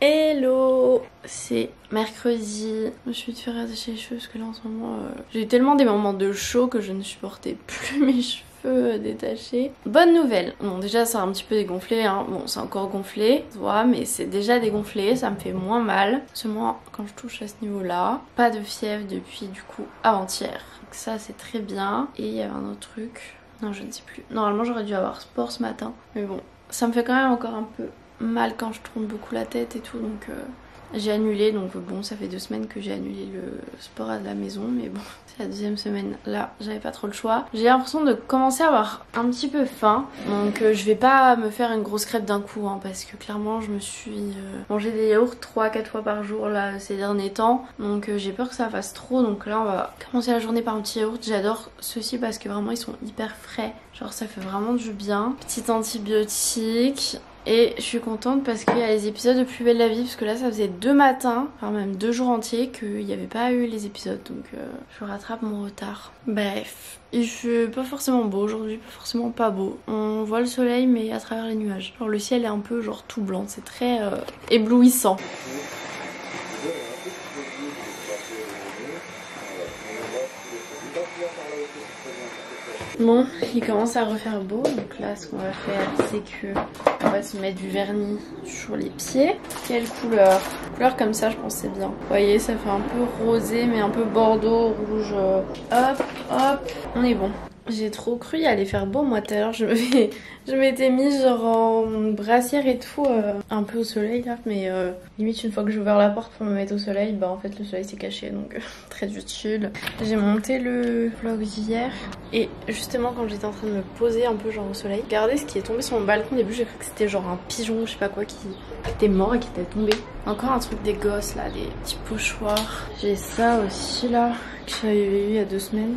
Hello, c'est mercredi. Je suis de faire attacher les cheveux parce que là en ce moment j'ai eu tellement des moments de chaud que je ne supportais plus mes cheveux détachés. Bonne nouvelle, bon déjà c'est un petit peu dégonflé hein. Bon c'est encore gonflé, ouais, mais c'est déjà dégonflé, ça me fait moins mal. Seulement quand je touche à ce niveau là, pas de fièvre depuis du coup avant-hier. Donc ça c'est très bien. Et il y avait un autre truc, non je ne sais plus. Normalement j'aurais dû avoir sport ce matin, mais bon ça me fait quand même encore un peu mal quand je tourne beaucoup la tête et tout, donc j'ai annulé. Donc bon ça fait 2 semaines que j'ai annulé le sport à la maison, mais bon c'est la 2e semaine, là j'avais pas trop le choix. J'ai l'impression de commencer à avoir un petit peu faim, donc je vais pas me faire une grosse crêpe d'un coup hein, parce que clairement je me suis mangé des yaourts 3-4 fois par jour là ces derniers temps, donc j'ai peur que ça fasse trop. Donc là on va commencer la journée par un petit yaourt. J'adore ceux-ci parce que vraiment ils sont hyper frais, genre ça fait vraiment du bien. Petit antibiotique. Et je suis contente parce qu'il y a les épisodes de Plus belle la vie, parce que là ça faisait 2 matins, enfin même 2 jours entiers qu'il n'y avait pas eu les épisodes, donc je rattrape mon retard. Bref, il fait pas forcément beau aujourd'hui, pas forcément pas beau. On voit le soleil mais à travers les nuages. Genre le ciel est un peu genre tout blanc, c'est très éblouissant. Bon, il commence à refaire beau, donc là ce qu'on va faire c'est que on va se mettre du vernis sur les pieds. Quelle couleur? Couleur comme ça je pense c'est bien. Vous voyez ça fait un peu rosé mais un peu bordeaux, rouge. Hop, hop, on est bon. J'ai trop cru y aller faire beau moi tout à l'heure, je m'étais mise genre en brassière et tout, un peu au soleil là, mais limite une fois que j'ai ouvert la porte pour me mettre au soleil, bah en fait le soleil s'est caché, donc très utile. J'ai monté le vlog d'hier et justement quand j'étais en train de me poser un peu genre au soleil, regardez ce qui est tombé sur mon balcon. Au début j'ai cru que c'était genre un pigeon, je sais pas quoi, qui était mort et qui était tombé. Encore un truc des gosses là, des petits pochoirs. J'ai ça aussi là, que j'avais eu il y a 2 semaines.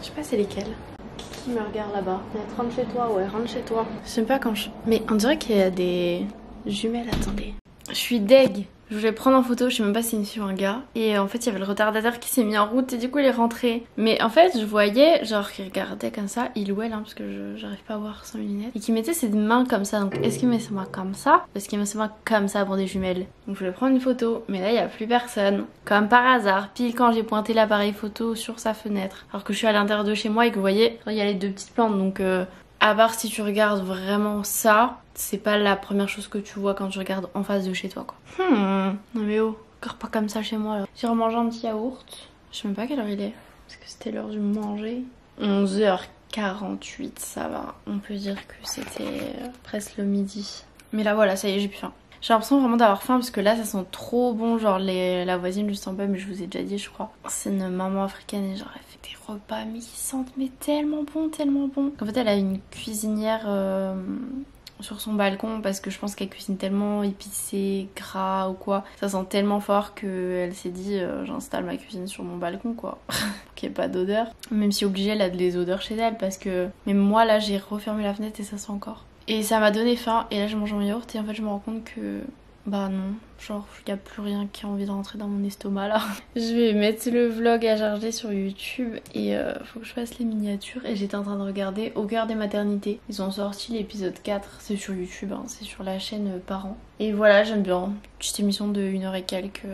Je sais pas c'est lesquels. Qui me regarde là-bas? Rentre chez toi, ouais, rentre chez toi. Je sais pas quand je... Mais on dirait qu'il y a des jumelles, attendez. Je suis deg. Je voulais prendre en photo, je sais même pas si c'est une fille ou un gars. Et en fait il y avait le retardateur qui s'est mis en route et du coup il est rentré. Mais en fait je voyais genre qu'il regardait comme ça, il ou elle hein, parce que j'arrive pas à voir sans mes lunettes. Et qu'il mettait ses mains comme ça, donc est-ce qu'il met ses mains comme ça? Parce qu'il met ses mains comme ça pour des jumelles. Donc je voulais prendre une photo, mais là il y a plus personne. Comme par hasard, pile quand j'ai pointé l'appareil photo sur sa fenêtre. Alors que je suis à l'intérieur de chez moi et que vous voyez, il y a les 2 petites plantes, donc à part si tu regardes vraiment ça, c'est pas la première chose que tu vois quand tu regardes en face de chez toi quoi. Non mais oh, encore pas comme ça chez moi là. J'ai remangé un petit yaourt. Je sais même pas quelle heure il est, parce que c'était l'heure du manger. 11h48, ça va. On peut dire que c'était presque le midi. Mais là voilà, ça y est, j'ai plus faim. J'ai l'impression vraiment d'avoir faim parce que là ça sent trop bon, genre la voisine juste en bas, mais je vous ai déjà dit je crois. C'est une maman africaine et genre elle fait des repas mais qui sentent mais tellement bon, tellement bon. En fait elle a une cuisinière sur son balcon parce que je pense qu'elle cuisine tellement épicé, gras ou quoi. Ça sent tellement fort qu'elle s'est dit j'installe ma cuisine sur mon balcon quoi. Qu'il n'y ait pas d'odeur. Même si obligée elle a des odeurs chez elle parce que même moi là j'ai refermé la fenêtre et ça sent encore. Et ça m'a donné faim et là je mange mon yaourt et en fait je me rends compte que bah non, genre il n'y a plus rien qui a envie de rentrer dans mon estomac là. Je vais mettre le vlog à charger sur YouTube et faut que je fasse les miniatures. Et j'étais en train de regarder Au cœur des maternités. Ils ont sorti l'épisode 4, c'est sur YouTube, hein, c'est sur la chaîne Parents. Et voilà, j'aime bien, petite émission de 1h et quelques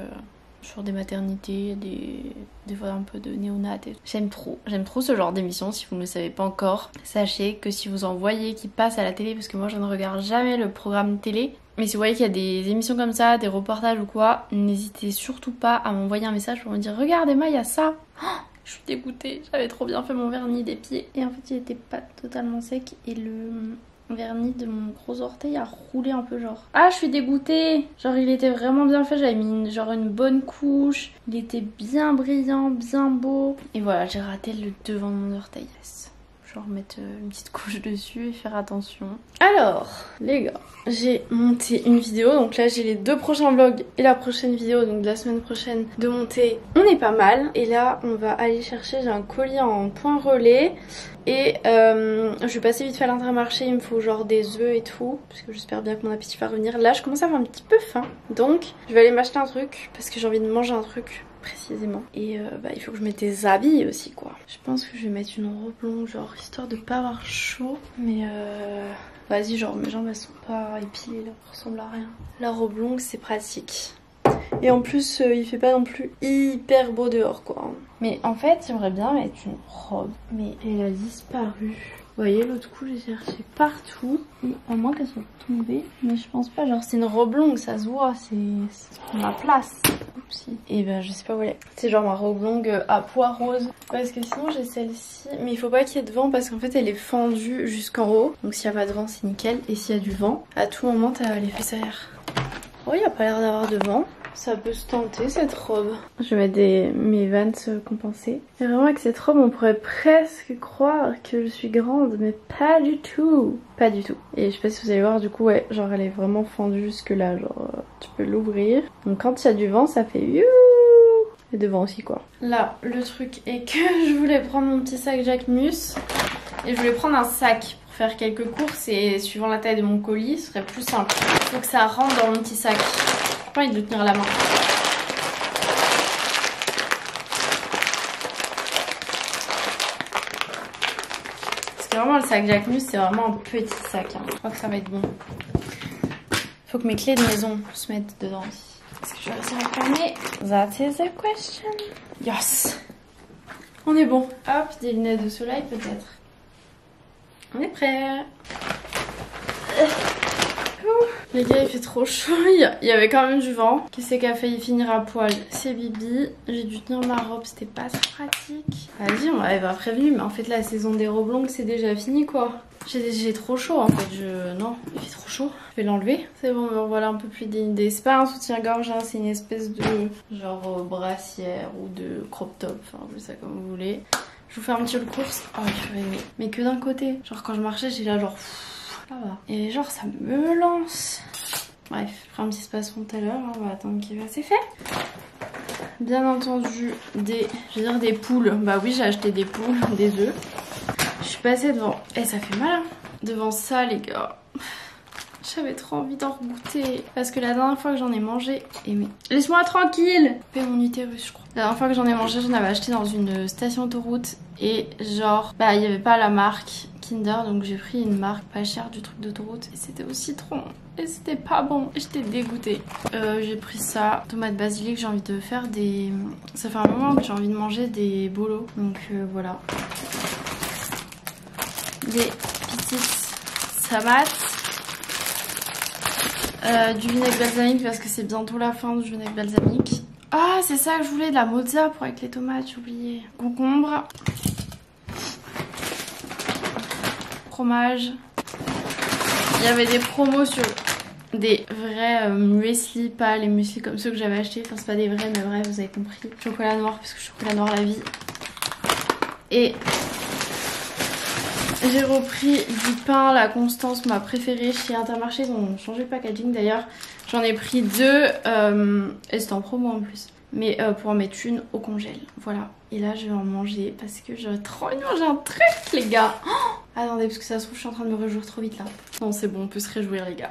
sur des maternités, des fois un peu de néonat. J'aime trop ce genre d'émission. Si vous ne le savez pas encore, sachez que si vous en voyez qui passent à la télé, parce que moi je ne regarde jamais le programme télé, mais si vous voyez qu'il y a des émissions comme ça, des reportages ou quoi, n'hésitez surtout pas à m'envoyer un message pour me dire regarde Emma, il y a ça. Oh, je suis dégoûtée, j'avais trop bien fait mon vernis des pieds et en fait il était pas totalement sec et le vernis de mon gros orteil a roulé un peu genre. Ah je suis dégoûtée. Genre il était vraiment bien fait, j'avais mis une bonne couche, il était bien brillant, bien beau. Et voilà, j'ai raté le devant de mon orteil. Yes. Genre mettre une petite couche dessus et faire attention. Alors les gars, j'ai monté une vidéo, donc là j'ai les 2 prochains vlogs et la prochaine vidéo, donc de la semaine prochaine de monter. On est pas mal et là on va aller chercher, j'ai un colis en point relais. Et je vais passer vite fait à l'Intermarché, il me faut genre des œufs et tout, parce que j'espère bien que mon appétit va revenir. Là je commence à avoir un petit peu faim, donc je vais aller m'acheter un truc, parce que j'ai envie de manger un truc précisément. Et il faut que je mette des habits aussi quoi. Je pense que je vais mettre une robe longue, genre histoire de pas avoir chaud, mais Vas-y, genre mes jambes elles sont pas épilées là, ça ressemble à rien. La robe longue c'est pratique. Et en plus il fait pas non plus hyper beau dehors quoi. Mais en fait j'aimerais bien mettre une robe, mais elle a disparu. Vous voyez, l'autre coup j'ai cherché partout, et à moins qu'elle soit tombée, mais je pense pas, genre c'est une robe longue, ça se voit, c'est ma place. Oupsie. Et ben je sais pas où elle est. C'est genre ma robe longue à pois rose, parce que sinon j'ai celle-ci, mais il faut pas qu'il y ait de vent parce qu'en fait elle est fendue jusqu'en haut, donc s'il y a pas de vent c'est nickel, et s'il y a du vent, à tout moment t'as les faissères. Oh, il y a pas l'air d'avoir de vent. Ça peut se tenter cette robe. Je vais mettre mes Vans compensés. Et vraiment avec cette robe on pourrait presque croire que je suis grande, mais pas du tout. Pas du tout. Et je sais pas si vous allez voir, du coup ouais, genre elle est vraiment fendue jusque là, genre tu peux l'ouvrir. Donc quand il y a du vent ça fait youhou. Et devant aussi quoi. Là le truc est que je voulais prendre mon petit sac Jacquemus. Et je voulais prendre un sac pour faire quelques courses, et suivant la taille de mon colis ce serait plus simple. Il faut que ça rentre dans mon petit sac. J'ai pas envie de le tenir à la main. Parce que vraiment le sac Jacquemus c'est vraiment un petit sac. Hein. Je crois que ça va être bon. Faut que mes clés de maison se mettent dedans aussi. Est-ce que je vais réussir à fermer? That is the question. Yes. On est bon. Hop, des lunettes de soleil peut-être. On est prêt. Les gars, il fait trop chaud, il y avait quand même du vent. Qui c'est qui a failli finir à poil? C'est Bibi. J'ai dû tenir ma robe, c'était pas si pratique. Vas-y, on m'avait pas prévenu, mais en fait la saison des robes longues c'est déjà fini quoi. J'ai trop chaud en fait, non, il fait trop chaud. Je vais l'enlever. C'est bon, me revoilà un peu plus dénudée. C'est pas un soutien-gorge, hein, c'est une espèce de genre brassière ou de crop top, enfin appelez ça comme vous voulez. Je vous fais un petit haul course. Oh, mais que d'un côté. Genre quand je marchais, j'ai là genre... Ça va. Et genre ça me lance. Bref, je ferai un petit spasson tout à l'heure. On va attendre qu'il va. C'est fait. Bien entendu, des poules. Bah oui, j'ai acheté des poules, des œufs. Je suis passée devant. Et ça fait mal. Hein. Devant ça, les gars. J'avais trop envie d'en goûter. Parce que la dernière fois que j'en ai mangé... mais laisse-moi tranquille. Fais mon utérus, je crois. La dernière fois que j'en ai mangé, j'en avais acheté dans une station d'autoroute. Et genre, bah il n'y avait pas la marque Kinder. Donc j'ai pris une marque pas chère du truc d'autoroute. Et c'était au citron. Et c'était pas bon. Et j'étais dégoûtée. J'ai pris ça. Tomate basilic, j'ai envie de faire des... Ça fait un moment que j'ai envie de manger des bolos. Donc voilà. Des petites tomates. Du vinaigre balsamique parce que c'est bientôt la fin du vinaigre balsamique. Ah, c'est ça que je voulais, de la mozza pour avec les tomates, j'ai oublié. Concombre. Fromage. Il y avait des promos sur des vrais muesli, pas les muesli comme ceux que j'avais achetés. Enfin, c'est pas des vrais, mais bref, vous avez compris. Chocolat noir, parce que chocolat noir la vie. Et... j'ai repris du pain, la Constance, ma préférée chez Intermarché. Ils ont changé le packaging d'ailleurs. J'en ai pris deux et c'était en promo en plus. Mais pour en mettre une au congèle. Voilà. Et là je vais en manger parce que j'aurais trop envie de manger un truc les gars. Oh, attendez parce que ça se trouve je suis en train de me réjouir trop vite là. Non c'est bon, on peut se réjouir les gars.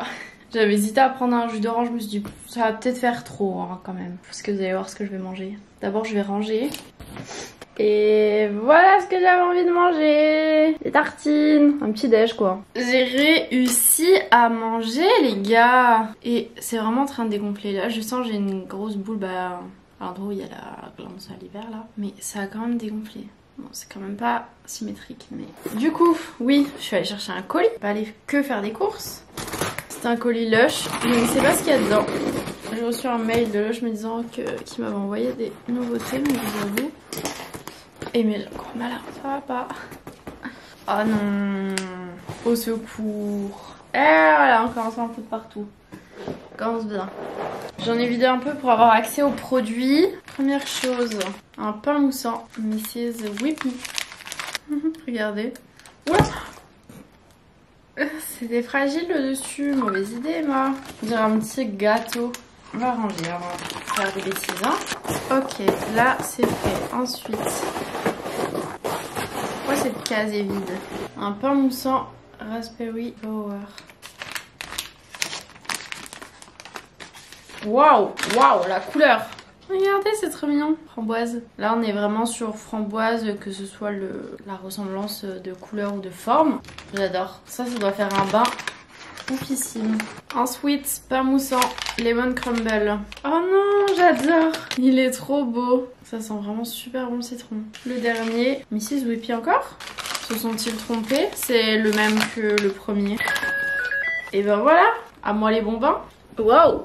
J'avais hésité à prendre un jus d'orange, je me suis dit ça va peut-être faire trop hein, quand même. Parce que vous allez voir ce que je vais manger. D'abord je vais ranger. Et voilà ce que j'avais envie de manger. Des tartines, un petit déj quoi. J'ai réussi à manger les gars. Et c'est vraiment en train de dégonfler. Là je sens j'ai une grosse boule à l'endroit où il y a la glande salivaire là. Mais ça a quand même dégonflé. Bon c'est quand même pas symétrique mais... Du coup oui je suis allée chercher un colis. Pas aller que faire des courses. C'est un colis Lush. Je ne sais pas ce qu'il y a dedans. J'ai reçu un mail de Lush me disant qu'il m'avait envoyé des nouveautés mais je vous avoue. Et mais j'ai encore mal, ça va pas. Oh non. Au secours. Et voilà, encore un peu de partout. Commence bien. J'en ai vidé un peu pour avoir accès aux produits. Première chose, un pain moussant. Mrs. Whippy. Regardez. Oula. C'était fragile le dessus. Mauvaise idée, moi. On dirait un petit gâteau. On va ranger, on va faire des bêtises. Hein. Ok, là c'est fait. Ensuite... pourquoi cette case est vide? Un pain moussant raspberry power. Waouh, waouh, la couleur. Regardez, c'est trop mignon. Framboise. Là, on est vraiment sur framboise, que ce soit la ressemblance de couleur ou de forme. J'adore. Ça doit faire un bain Oufissime. Ensuite, pain moussant, lemon crumble. Oh non, j'adore. Il est trop beau. Ça sent vraiment super bon le citron. Le dernier, Mrs. Whippy encore. Se sont-ils trompés? C'est le même que le premier. Et ben voilà, à moi les bonbons. Waouh.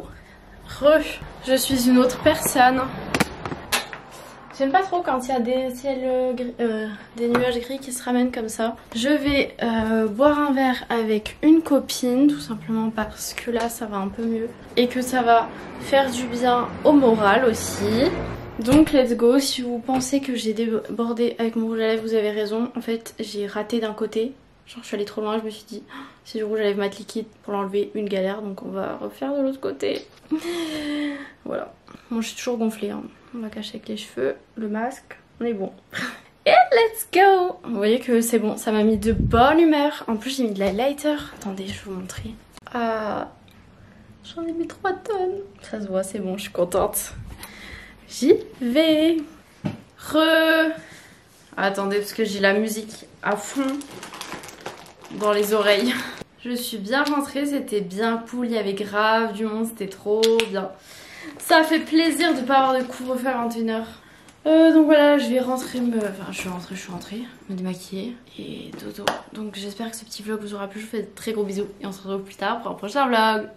Je suis une autre personne. J'aime pas trop quand il y a des ciels des nuages gris qui se ramènent comme ça. Je vais boire un verre avec une copine, tout simplement parce que là ça va un peu mieux. Et que ça va faire du bien au moral aussi. Donc let's go, si vous pensez que j'ai débordé avec mon rouge à lèvres, vous avez raison. En fait j'ai raté d'un côté. Genre je suis allée trop loin, je me suis dit si du rouge à lèvres mat liquide pour l'enlever, une galère. Donc on va refaire de l'autre côté. Voilà. Moi je suis toujours gonflée hein. On va cacher avec les cheveux, le masque, on est bon. Et let's go. Vous voyez que c'est bon, ça m'a mis de bonne humeur. En plus j'ai mis de la lighter. Attendez, je vais vous montrer. J'en ai mis 3 tonnes. Ça se voit, c'est bon, je suis contente. J'y vais. Attendez, parce que j'ai la musique à fond dans les oreilles. Je suis bien rentrée, c'était bien cool, il y avait grave du monde, c'était trop bien. Ça fait plaisir de pas avoir de couvre-feu à 21h. Donc voilà, je vais rentrer Enfin, je suis rentrée, me démaquiller et dodo. Donc j'espère que ce petit vlog vous aura plu, je vous fais de très gros bisous et on se retrouve plus tard pour un prochain vlog.